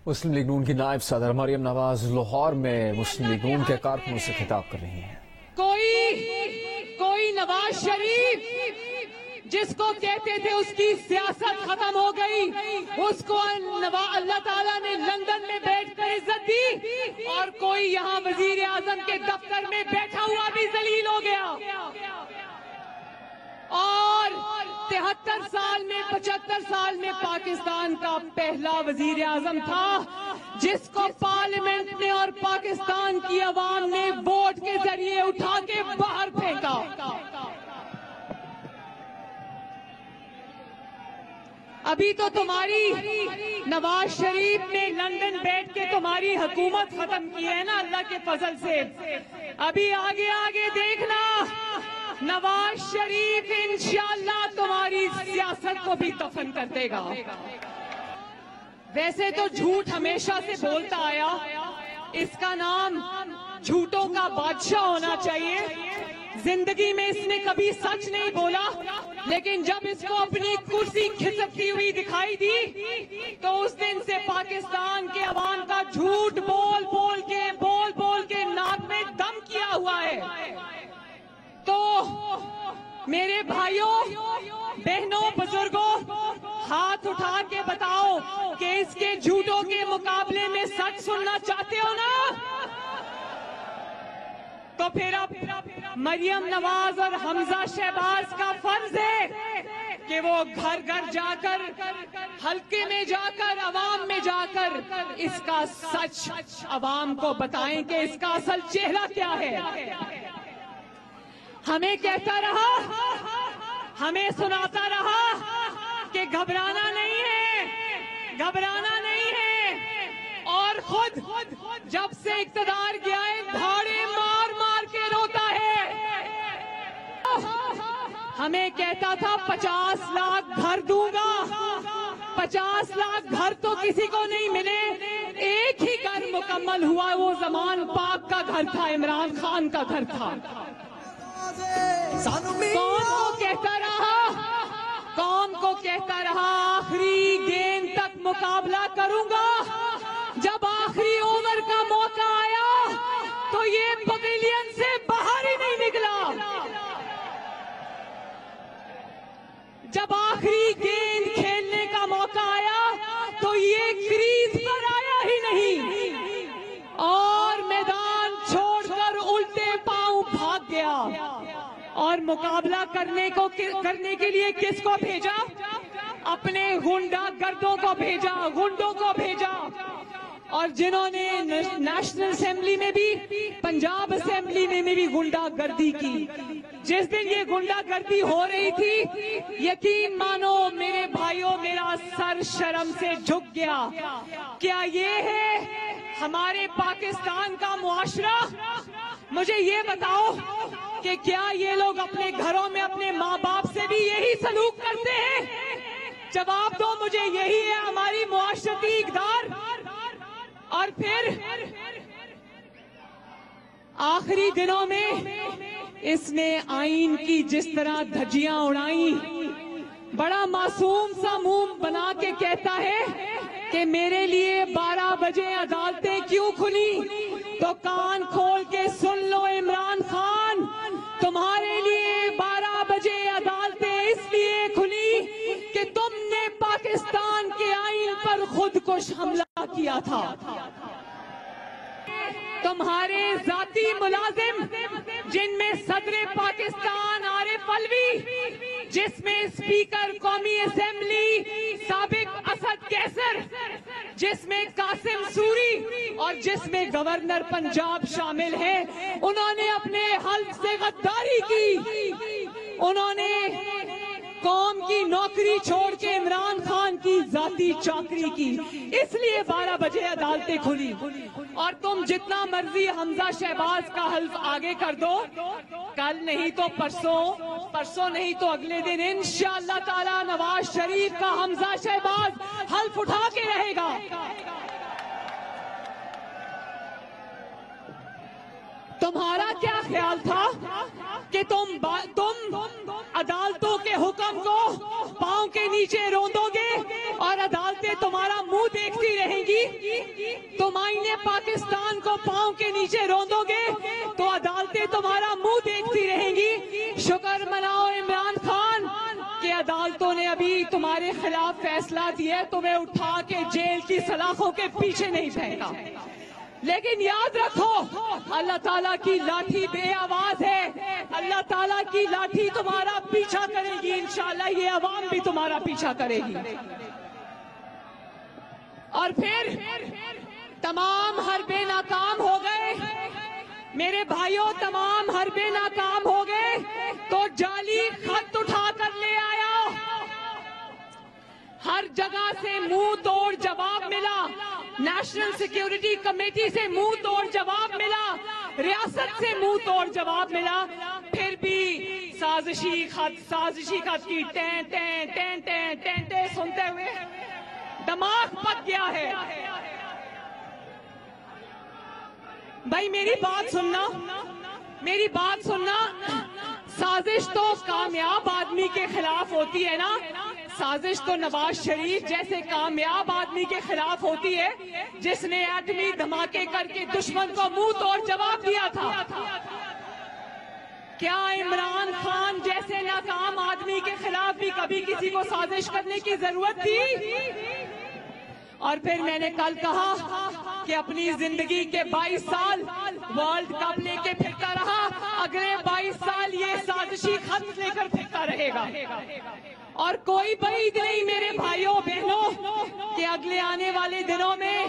مسلم league نون کی نائب صدر مریم نواز لاہور میں مسلم لیگ نون کے کارکنوں سے خطاب کر رہی ہیں۔ کوئی نواز شریف جس کو کہتے تھے اس کی سیاست ختم ہو گئی، اس کو اللہ تعالیٰ نے لندن میں بیٹھ کر عزت دی، اور کوئی یہاں وزیر اعظم کے دفتر میں بیٹھا ہوا بھی ذلیل ہو گیا، اور 73 سال میں 75 سال میں پاکستان کا پہلا وزیر اعظم تھا جس کو پارلیمنٹ نے اور پاکستان کی عوام نے ووٹ کے ذریعے اٹھا کے باہر پھینکا۔ ابھی تو تمہاری نواز شریف نے لندن بیٹھ کے تمہاری حکومت ختم کی ہے نا اللہ کے فضل سے، ابھی آگے دیکھنا نواز شریف انشاءاللہ تمہاری سیاست کو بھی دفن کر دے گا۔ ویسے تو جھوٹ ہمیشہ سے بولتا آیا، اس کا نام جھوٹوں کا بادشاہ ہونا چاہیے۔ زندگی میں اس نے کبھی سچ نہیں بولا، لیکن جب اس کو اپنی کرسی کھسکتی ہوئی دکھائی دی تو اس دن سے پاکستان کے عوام کا جھوٹ بول بول کے ناک میں دم کیا ہوا ہے۔ تو میرے بھائیوں، بہنوں، بزرگوں، ہاتھ اٹھا کے بتاؤ کہ اس کے جھوٹوں کے مقابلے میں سچ سننا چاہتے ہو نا؟ تو پھر اب مریم نواز اور حمزہ شہباز کا فرض ہے کہ وہ گھر گھر جا کر، حلقے میں جا کر، عوام میں جا کر اس کا سچ عوام کو بتائیں کہ اس کا اصل چہرہ کیا ہے۔ ہمیں کہتا رہا، ہمیں سناتا رہا کہ گھبرانا نہیں ہے، اور خود جب سے اقتدار گیا ہے دھاڑے مار کے روتا ہے۔ ہمیں کہتا تھا 50 لاکھ گھر دوں گا، 50 لاکھ گھر تو کسی کو نہیں ملے، ایک ہی گھر مکمل ہوا، وہ زمان پاک کا گھر تھا، عمران خان کا گھر تھا۔ قوم کو کہتا رہا آخری گیند تک مقابلہ کروں گا، جب آخری اوور کا موقع آیا تو یہ پویلین سے باہر ہی نہیں نکلا، جب آخری گیند کھیلنے کا موقع آیا تو یہ کریز پر آیا ہی نہیں، اور میدان چھوڑ کر الٹے پاؤں بھاگ گیا۔ اور مقابلہ کرنے کے لیے کس کو بھیجا؟ اپنے غنڈہ گردوں کو بھیجا، غنڈوں کو بھیجا، اور جنہوں نے نیشنل اسمبلی میں بھی، پنجاب اسمبلی میں بھی غنڈہ گردی کی۔ جس دن یہ غنڈہ گردی ہو رہی تھی، یقین مانو میرے بھائیوں، میرا سر شرم سے جھک گیا۔ کیا یہ ہے ہمارے پاکستان کا معاشرہ؟ مجھے یہ بتاؤ کہ کیا یہ لوگ اپنے گھروں میں اپنے ماں باپ سے بھی یہی سلوک کرتے ہیں؟ جواب دو مجھے، یہی ہے ہماری معاشرتی اقدار؟ اور پھر آخری دنوں میں اس نے آئین کی جس طرح دھجیاں اڑائیں، بڑا معصوم سا منہ بنا کے کہتا ہے کہ میرے لیے 12 بجے عدالتیں کیوں کھلی؟ تو کان کھول کے سن لو عمران خان، تمہارے لیے 12 بجے عدالتیں اس لیے کھلی کہ تم نے پاکستان کے آئین پر خودکش حملہ کیا تھا۔ تمہارے ذاتی ملازم، جن میں صدر پاکستان عارف علوی، جس میں اسپیکر قومی اسمبلی سابق اسد کیسر، جس میں قاسم سوری، اور جس میں گورنر پنجاب شامل ہے، انہوں نے اپنے حلف سے غداری کی، انہوں نے قوم کی نوکری چھوڑ کے عمران خان کی ذاتی چاکری کی، اس لیے 12 بجے عدالتیں کھلی۔ اور تم جتنا مرضی حمزہ شہباز کا حلف آگے کر دو، کل نہیں تو پرسوں نہیں تو اگلے دن انشاءاللہ تعالی نواز شریف کا حمزہ شہباز حلف اٹھا کے رہے گا۔ تمہارا کیا خیال تھا کہ تم عدالتوں کے حکم کو پاؤں کے نیچے روندو گے اور عدالتیں تمہارا منہ دیکھتی رہیں گی؟ آئینے پاکستان کو پاؤں کے نیچے روندو گے تو عدالتیں تمہارا منہ دیکھتی رہیں گی. شکر مناؤ عمران خان کہ عدالتوں نے ابھی تمہارے خلاف فیصلہ دیا، تمہیں اٹھا کے جیل کی سلاخوں کے پیچھے نہیں پھینکا. لیکن یاد رکھو اللہ تعالیٰ کی لاٹھی بے آواز ہے. اللہ تعالیٰ کی لاٹھی تمہارا پیچھا کرے گی. انشاءاللہ یہ عوام بھی تمہارا پیچھا کرے گی. اور پھر تمام حربے ناکام ہو گئے میرے بھائیوں، تمام حربے ناکام ہو گئے تو جعلی خط اٹھا کر لے آیا. ہر جگہ سے منہ توڑ جواب ملا. نیشنل سیکیورٹی کمیٹی سے منہ توڑ جواب ملا، ریاست سے منہ توڑ جواب ملا. پھر بھی سازشی خط کی ten ten ten ten ten ten سنتے ہوئے دماغ پک گیا ہے. بھائی میری بات سننا. سازش تو کامیاب آدمی کے خلاف ہوتی ہے نا. سازش تو نواز شریف جیسے کامیاب آدمی کے خلاف ہوتی ہے جس نے ایٹمی دھماکے کر کے دشمن کو منہ توڑ جواب دیا تھا. کیا عمران خان جیسے ناکام آدمی کے خلاف بھی کبھی کسی کو سازش کرنے کی ضرورت تھی؟ اور پھر میں نے کل کہا کہ اپنی زندگی کے 22 سال ورلڈ کپ لے کے پھرتا رہا، اگلے 22 سال یہ سازشی خط لے کر پھرتا رہے گا. اور کوئی بعید نہیں میرے بھائیوں بہنوں کہ اگلے آنے والے دنوں میں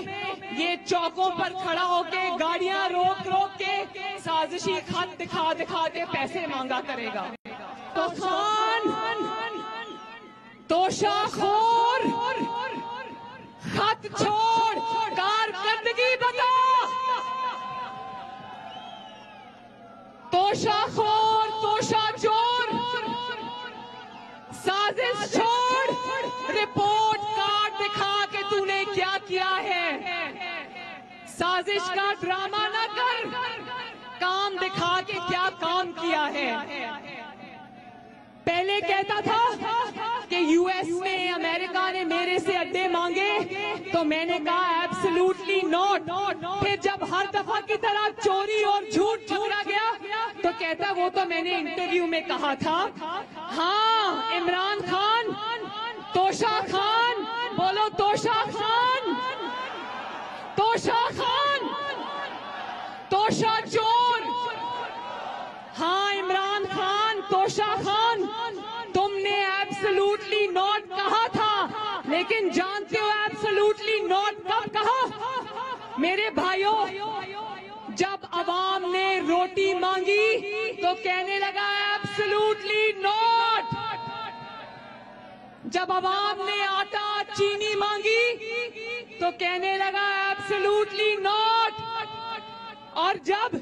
یہ چوکوں پر کھڑا ہو کے گاڑیاں روک روک کے سازشی خط دکھا کے پیسے مانگا کرے گا. تو خان توشہ خور خط چھوڑ کارکردگی بتا. توشہ خور توشہ چور سازش چھوڑ، رپورٹ کارڈ دکھا کے تو نے کیا ہے. سازش کا ڈرامہ نہ کر، کام دکھا کے کیا کام کیا ہے. پہلے کہتا تھا کہ یو ایس میں امریکہ نے میرے سے اڈے مانگے تو میں نے کہا ایبسلوٹلی ناٹ. پھر جب ہر دفعہ کی طرح چوری اور جھوٹ پکڑا گیا تو کہتا وہ تو میں نے انٹرویو میں کہا تھا. ہاں عمران خان، توشہ خان، بولو توشہ خان، توشہ خان، توشہ چور. ہاں عمران خان، توشہ خان، تم نے ایبسلوٹلی ناٹ کہا تھا، لیکن جانتے ہو ایبسلوٹلی ناٹ کب کہا؟ میرے بھائیوں، جب عوام نے روٹی مانگی تو کہنے لگا ایبسلوٹلی ناٹ. جب عوام نے آٹا چینی مانگی تو کہنے لگا ایبسلوٹلی ناٹ. اور جب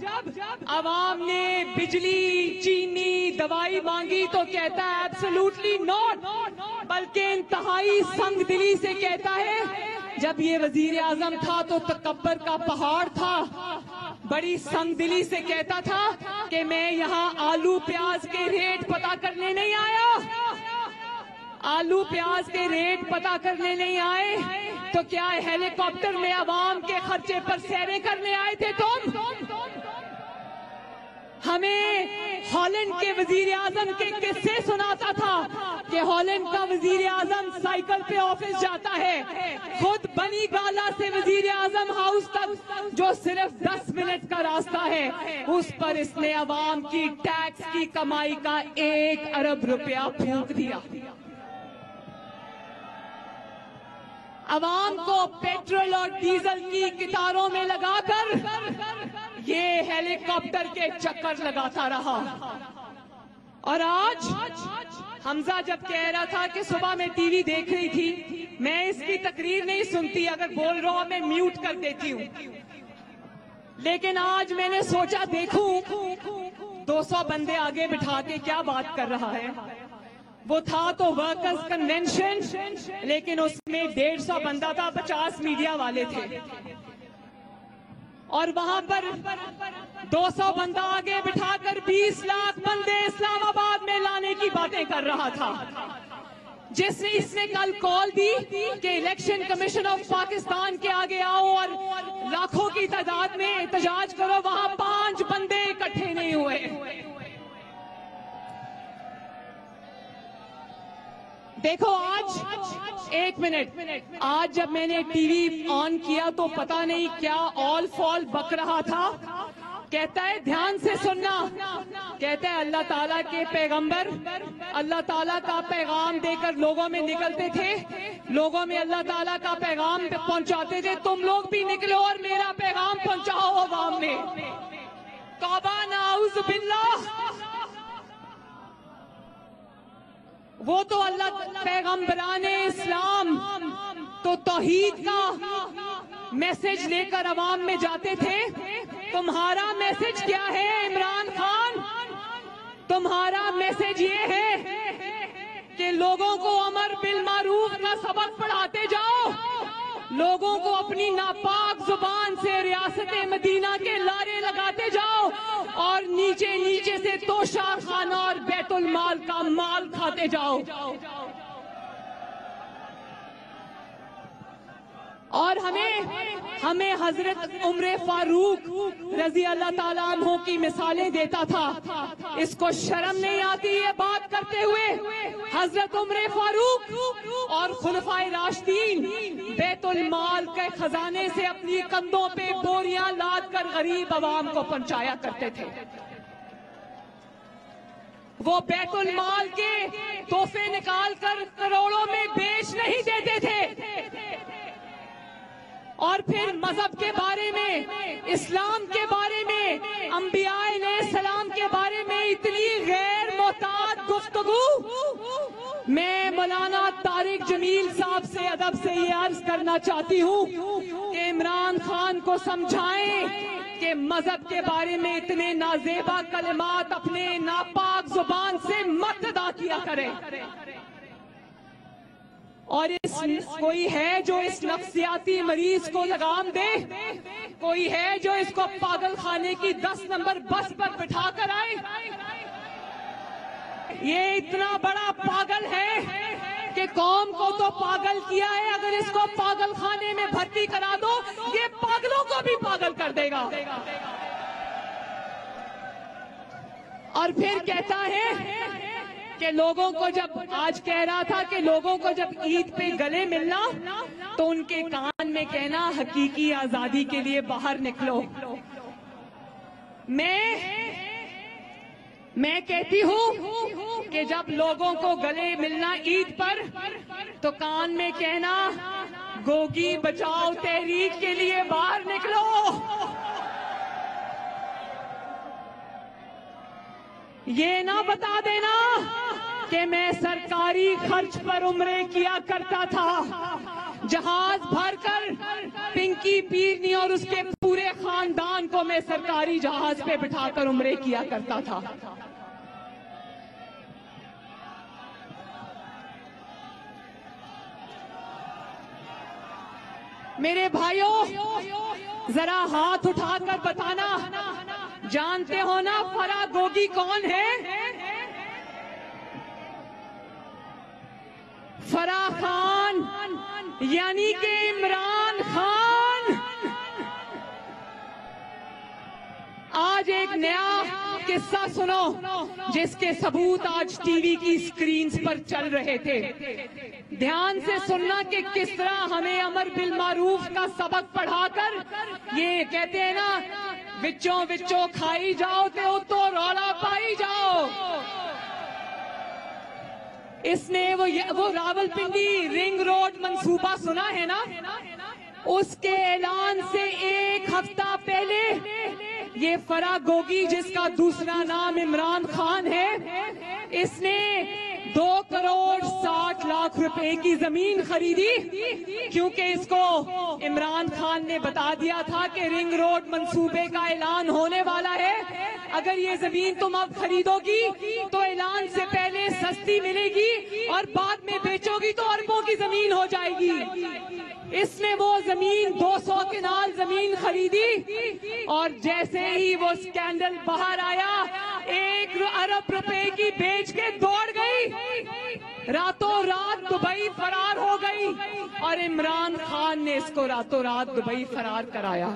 عوام نے بجلی، چینی، دوائی مانگی تو کہتا ہے ایبسلوٹلی ناٹ. بلکہ انتہائی سنگ دلی سے کہتا ہے جب یہ وزیر اعظم تھا تو تکبر کا پہاڑ تھا، بڑی سنگ دلی سے کہتا تھا کہ میں یہاں آلو پیاز کے ریٹ پتہ کرنے نہیں آیا. آلو پیاز کے ریٹ پتہ کرنے نہیں آئے تو کیا ہیلی کاپٹر میں عوام کے خرچے پر سیریں کرنے آئے تھے تم؟ ہمیں ہالینڈ کے وزیر اعظم کے قصے سناتا تھا کہ ہالینڈ کا وزیر اعظم سائیکل پہ آفس جاتا ہے، خود بنی گالا سے وزیر اعظم ہاؤس تک جو صرف 10 منٹ کا راستہ ہے، اس پر اس نے عوام کی ٹیکس کی کمائی کا 1 ارب روپیہ پھونک دیا. عوام کو پیٹرول اور ڈیزل کی قطاروں میں لگا کر یہ ہیلی کاپٹر کے چکر لگاتا رہا. اور آج حمزہ جب کہہ رہا تھا کہ صبح میں ٹی وی دیکھ رہی تھی، میں اس کی تقریر نہیں سنتی، اگر بول رہا ہوں میں میوٹ کر دیتی ہوں، لیکن آج میں نے سوچا دیکھوں 200 بندے آگے بٹھا کے کیا بات کر رہا ہے. وہ تھا تو ورکرز کنونشن، لیکن اس میں 150 بندہ تھا، 50 میڈیا والے تھے، اور وہاں پر 200 بندہ آگے بٹھا کر 20 لاکھ بندے اسلام آباد میں لانے کی باتیں کر رہا تھا. اس نے کل کال دی کہ الیکشن کمیشن آف پاکستان کے آگے آؤ اور لاکھوں کی تعداد میں احتجاج کرو، وہاں 5 بندے اکٹھے نہیں ہوئے. دیکھو آج 1 منٹ، آج جب میں نے ٹی وی آن کیا تو پتہ نہیں کیا آل فال بک رہا تھا. کہتا ہے دھیان سے سننا، کہتا ہے اللہ تعالیٰ کے پیغمبر اللہ تعالیٰ کا پیغام دے کر لوگوں میں نکلتے تھے، لوگوں میں اللہ تعالیٰ کا پیغام پہنچاتے تھے، تم لوگ بھی نکلو اور میرا پیغام پہنچاؤ عوام میں. توبہ نعوذ باللہ. وہ تو اللہ پیغمبران اسلام تو توحید کا میسج لے کر عوام میں جاتے تھے. تمہارا میسج کیا ہے عمران خان؟ تمہارا میسج یہ ہے کہ لوگوں کو امر بالمعروف کا سبق پڑھاتے جاؤ، لوگوں کو اپنی ناپاک زبان سے ریاست مدینہ کے لارے لگاتے جاؤ اور نیچے نیچے سے توشہ خانہ اور بیت المال کا مال کھاتے جاؤ. اور ہمیں حضرت عمر فاروق رضی اللہ تعالیٰ عنہ کی مثالیں دیتا تھا. اس کو شرم نہیں آتی یہ بات کرتے ہوئے؟ حضرت عمر فاروق اور خلفائے راشدین بیت المال کے خزانے سے اپنی کندھوں پہ بوریاں لاد کر غریب عوام کو پہنچایا کرتے تھے. وہ بیت المال کے تحفے نکال کر کروڑوں میں بیچ نہیں دیتے تھے. اور پھر مذہب کے بارے میں، اسلام کے بارے میں، انبیاء علیہ السلام کے بارے میں اتنی غیر محتاط گفتگو. میں مولانا طارق جمیل صاحب سے ادب سے یہ عرض کرنا چاہتی ہوں کہ عمران خان کو سمجھائیں کہ مذہب کے بارے میں اتنے نازیبا کلمات اپنے ناپاک زبان سے مت ادا کیا کریں. اور کوئی ہے جو اس نفسیاتی مریض کو لگام دے؟ کوئی ہے جو اس کو پاگل خانے کی 10 نمبر بس پر بٹھا کر آئے؟ یہ اتنا بڑا پاگل ہے کہ قوم کو تو پاگل کیا ہے، اگر اس کو پاگل خانے میں بھرتی کرا دو یہ پاگلوں کو بھی پاگل کر دے گا. اور پھر کہتا ہے کہ لوگوں کو جب آج کہہ رہا تھا کہ لوگوں کو جب عید پہ گلے ملنا تو ان کے کان میں کہنا حقیقی آزادی کے لیے باہر نکلو. میں کہتی ہوں کہ جب لوگوں کو گلے ملنا عید پر تو کان میں کہنا گوگی بچاؤ تحریک کے لیے باہر نکلو. یہ نہ بتا دینا کہ میں سرکاری خرچ پر عمرے کیا کرتا تھا، جہاز بھر کر پنکی پیرنی اور اس کے پورے خاندان کو میں سرکاری جہاز پہ بٹھا کر عمرے کیا کرتا تھا. میرے بھائیوں ذرا ہاتھ اٹھا کر بتانا، جانتے ہو نا فرا گوگی کون ہے؟ فرا خان یعنی کہ عمران خان. آج ایک نیا قصہ سنو جس کے ثبوت آج ٹی وی کی سکرینز پر چل رہے تھے. دھیان سے سننا کہ کس طرح ہمیں امر بالمعروف کا سبق پڑھا کر یہ کہتے ہیں نا وچوں وچوں کھائی جاؤ تو رولا پائی جاؤ. اس نے وہ راولپنڈی رنگ روڈ منصوبہ سنا ہے نا، اس کے اعلان سے 1 ہفتہ پہلے یہ فرا گوگی جس کا دوسرا نام عمران خان ہے، اس نے 2 کروڑ 60 لاکھ روپے کی زمین خریدی، کیونکہ اس کو عمران خان نے بتا دیا تھا کہ رنگ روڈ منصوبے کا اعلان ہونے والا ہے. اگر یہ زمین تم اب خریدو گی تو اعلان سے پہلے سستی ملے گی اور بعد میں بیچو گی تو اربوں کی زمین ہو جائے گی. اس نے وہ زمین 200 کنال زمین خریدی اور جیسے ہی وہ سکینڈل باہر آیا 1 ارب روپے کی بیچ کے دوڑ گئی. راتوں رات دبئی فرار ہو گئی اور عمران خان نے اس کو راتوں رات دبئی فرار کرایا.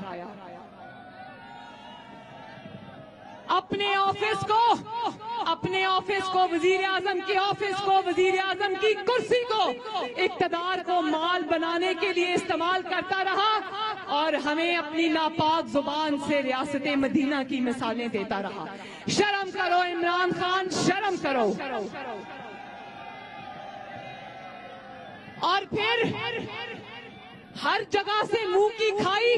اپنے آفس کو وزیر اعظم کے آفس کو, وزیر اعظم کی کرسی کو اقتدار کو مال بنانے کے لیے استعمال کرتا رہا اور ہمیں اپنی ناپاک زبان سے ریاست مدینہ کی مثالیں دیتا رہا. شرم کرو عمران خان, شرم کرو. اور پھر ہر جگہ سے منہ کی کھائی.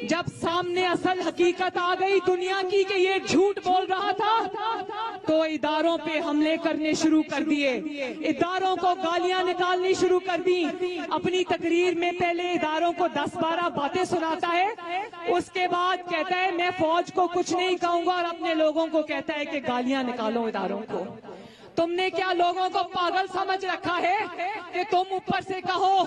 جب سامنے اصل حقیقت آ گئی دنیا کی کہ یہ جھوٹ بول رہا تھا تو اداروں پہ حملے کرنے شروع کر دیے, اداروں کو گالیاں نکالنی شروع کر دی. اپنی تقریر میں پہلے اداروں کو 10-12 باتیں سناتا ہے, اس کے بعد کہتا ہے میں فوج کو کچھ نہیں کہوں گا, اور اپنے لوگوں کو کہتا ہے کہ گالیاں نکالو اداروں کو. تم نے کیا لوگوں کو پاگل سمجھ رکھا ہے کہ تم اوپر سے کہو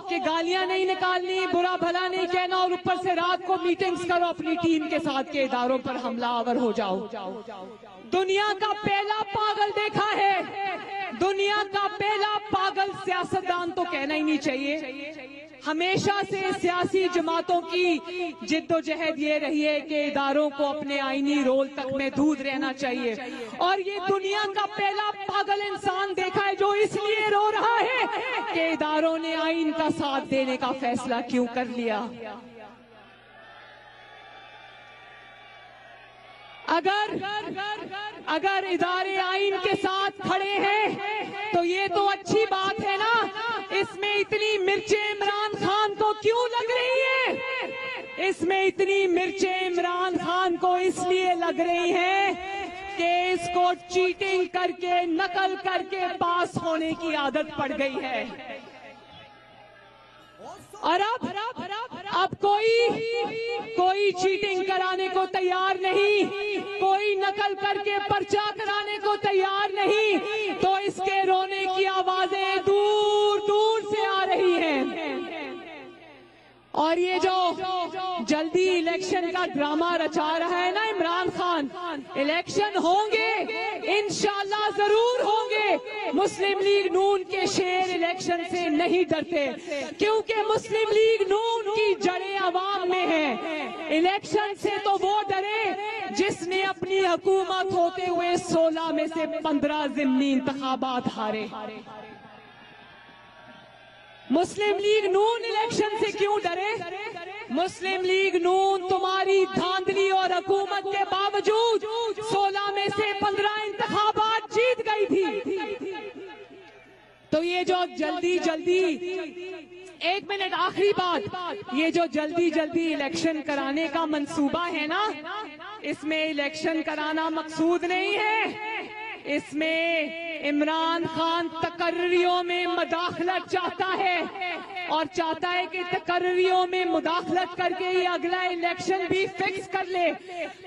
کہ گالیاں نہیں نکالنی, برا بھلا نہیں کہنا, اور اوپر سے رات کو میٹنگز کرو اپنی ٹیم کے ساتھ کہ اداروں پر حملہ آور ہو جاؤ. دنیا کا پہلا پاگل دیکھا ہے, دنیا کا پہلا پاگل سیاستدان تو کہنا ہی نہیں چاہیے. ہمیشہ سے سیاسی جماعتوں کی جد و جہد یہ رہی ہے کہ اداروں کو اپنے آئینی رول تک محدود رہنا چاہیے, اور یہ دنیا کا پہلا پاگل انسان دیکھا ہے جو اس لیے رو رہا ہے کہ اداروں نے آئین کا ساتھ دینے کا فیصلہ کیوں کر لیا. اگر ادارے آئین کے ساتھ کھڑے ہیں تو یہ تو اچھی بات ہے نا, اس میں اتنی مرچیں عمران خان کو کیوں لگ رہی ہیں؟ اس میں اتنی مرچیں عمران خان کو اس لیے لگ رہی ہیں کہ اس کو چیٹنگ کر کے, نقل کر کے پاس ہونے کی عادت پڑ گئی ہے. اور اب کوئی چیٹنگ کرانے کو تیار نہیں, کوئی نقل کر کے پرچہ کرانے کو تیار نہیں, تو اس کے رونے کی آوازیں دور دور سے آ رہی ہیں. اور یہ جو جلدی الیکشن کا ڈرامہ رچا رہا ہے نا عمران خان, الیکشن ہوں گے انشاءاللہ, ضرور ہوں گے. مسلم لیگ نون کے شیر الیکشن سے نہیں ڈرتے کیونکہ مسلم لیگ نون کی جڑیں عوام میں ہیں. الیکشن سے تو وہ ڈرے جس نے اپنی حکومت ہوتے ہوئے 16 میں سے 15 ضمنی انتخابات ہارے. مسلم لیگ نون الیکشن سے کیوں ڈرے؟ مسلم لیگ نون تمہاری دھاندلی اور حکومت کے باوجود 16 میں سے 15 انتخابات جیت گئی تھی. تو یہ جو جلدی ایک منٹ آخری بات, یہ جو جلدی الیکشن کرانے کا منصوبہ ہے نا, اس میں الیکشن کرانا مقصود نہیں ہے. اس میں عمران خان تقرریوں میں مداخلت چاہتا ہے, اور چاہتا ہے کہ تقرریوں میں مداخلت کر کے یہ اگلا الیکشن بھی فکس کر لے.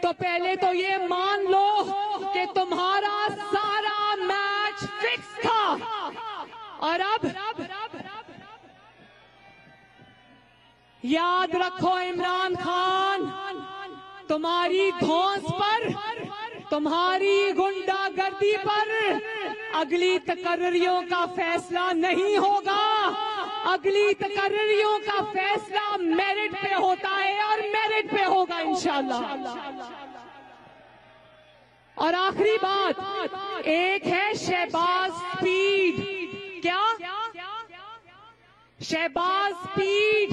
تو پہلے تو یہ مان لو کہ تمہارا سارا میچ فکس تھا, اور اب یاد رکھو عمران خان, تمہاری دھونس پر, تمہاری گنڈا گردی پر اگلی تقرریوں کا فیصلہ نہیں ہوگا. اگلی تقرریوں کا فیصلہ میرٹ پہ ہوتا ہے اور میرٹ پہ ہوگا انشاءاللہ. اور آخری بات, ایک ہے شہباز سپیڈ. کیا شہباز سپیڈ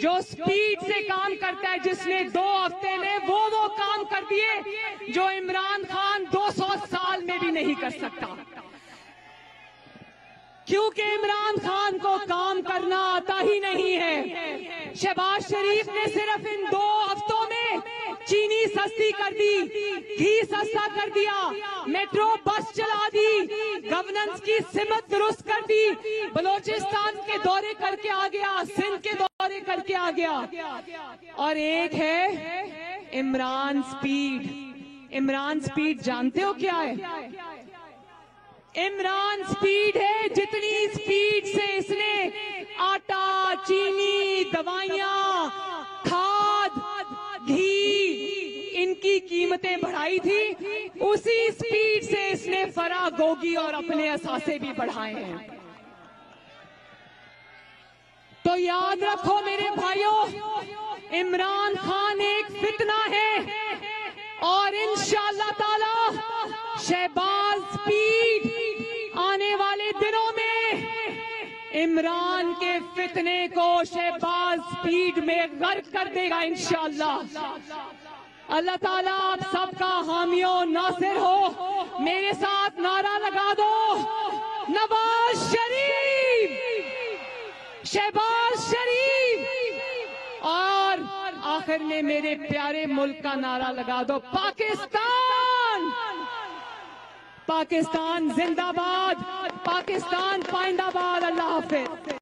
جو سپیڈ سے کام کرتا ہے, جس نے 2 ہفتے میں وہ کام کر دیے جو عمران خان 200 سال میں بھی نہیں کر سکتا. کیونکہ عمران خان کو کام کرنا آتا ہی نہیں ہے. شہباز شریف نے صرف ان 2 ہفتوں میں چینی سستی کر دی, گھی سستا کر دیا, میٹرو بس چلا دی, گورننس کی سمت درست کر دی, بلوچستان کے دورے کر کے آ گیا, سندھ کے دورے کر کے آ گیا. اور ایک ہے عمران سپیڈ. عمران سپیڈ جانتے ہو کیا ہے؟ عمران سپیڈ ہے جتنی سپیڈ سے اس نے آٹا, چینی, دوائیاں, کھاد, گھی, ان کی کی قیمتیں بڑھائی تھی اسی سپیڈ سے اس نے فراگوگی اور اپنے اثاثے بھی بڑھائے ہیں. تو یاد رکھو میرے بھائیوں، عمران خان ایک فتنہ ہے اور انشاءاللہ تعالی شہباز سپیڈ آنے والے دنوں میں عمران کے فتنے کو شہباز سپیڈ میں غرق کر دے گا انشاءاللہ. اللہ تعالیٰ آپ سب کا حامی و ناصر ہو. میرے ساتھ نعرہ لگا دو، نواز شریف، شہباز شریف، اور آخر میں میرے پیارے ملک کا نعرہ لگا دو، پاکستان. پاکستان زندہ باد، پاکستان پائندہ باد. اللہ حافظ.